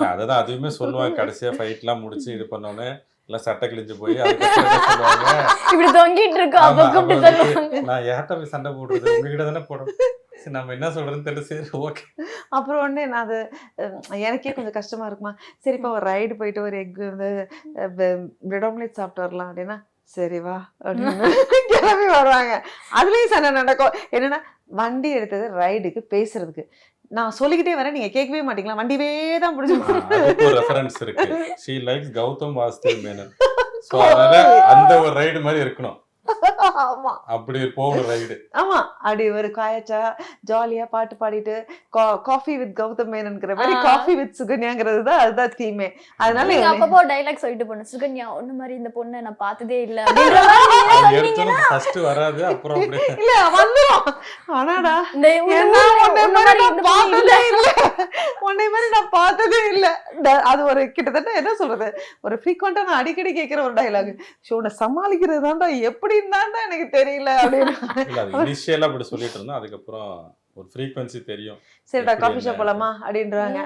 அததான் அதுவுமே சொல்லுவாங்க. கடைசியா ஃபைட்லாம் முடிச்சு இது பண்ணோனே, எல்லாம் சட்டை கிழிஞ்சு போய் அதுக்கப்புறம் என்ன சொல்லுவாங்க, இப்படி தொங்கிட்டு இருக்கோம். அப்ப ஆமா. அப்ப கூப்பிட்டு வந்துட்டு, சொல்லுவாங்க. நான் யார்ட்ட போய் சண்டை போடுறது? உங்ககிட்ட தானே போடணும். சரி நம்ம என்ன சொல்றதுன்னு தெரியல. சரி ஓகே. அப்புறம் உடனே நான் அது எனக்கே கொஞ்சம் கஷ்டமா இருக்குமா, சரிப்பா ஒரு ரைடு போயிட்டு ஒரு எக் வந்து பிரெட் ஆம்லெட் சாப்பிட்டு வரலாம் அப்படின்னா, சரி வா அப்படின்னு கிளம்பி வருவாங்க. அதுலயும் சண்டை நடக்கும். என்னன்னா, வண்டி எடுத்தது ரைடுக்கு பேசுறதுக்கு. நான் சொல்லிக்கிட்டே வரேன், நீங்க கேட்கவே மாட்டீங்களா? வண்டியவே தான் பிடிச்சி அதுக்கு ஒரு ரெஃபரன்ஸ் இருக்கு. She likes Gautham Vasudev Menon. So அதனால அந்த ஒரு ரைடு மாதிரி இருக்கணும். ஆமா அப்படி போகணும் ரைடு. ஆமா அப்படி ஒரு காயச்சா ஜாலியா பாட்டு பாடிட்டு காஃபி வித் கௌதம் மேனன்ங்கிற மாதிரி காஃபி வித் சுகன்யாங்கிறது தான் அதுதான் தீமே. அதனால நீங்க அப்பப்போ டைலாக் சொல்லிட்டு போன சுகன்யா ஒண்ணு மாதிரி இந்த பொண்ணை நான் பார்த்ததே இல்ல அப்படின்ற மாதிரி நீங்க அது சொன்னீங்கன்னா, எடுத்தோம் ஃபர்ஸ்ட் வராது. அப்புறம் அப்படியே இல்ல வந்துரும். ஆனாடா இந்த என்ன உன்னை உன்னை மாதிரி மாதிரி இந்த நான் பொண்ணு இல்ல. பார்த்ததே இல்ல. உன்னை மாதிரி நான் பார்த்ததே இல்ல. அது ஒரு கிட்டத்தட்ட என்ன சொல்றது, ஒரு ஃப்ரீக்வெண்டா நான் அடிக்கடி கேட்கிற ஒரு டைலாக். உன்னை சமாளிக்கிறது தான்டா எப்படின்னு தான்டா எனக்கு தெரியல அப்படின்னு. இல்ல அது இனிஷியலா அப்படி சொல்லிட்டு இருந்தோம். அதுக்கப்புறம் ஒரு ஃப்ரீக்வன்சி தெரியும். சரிடா எப்படி காஃபி என்ன ஷாப் போலாமா அப்படின்றாங்க.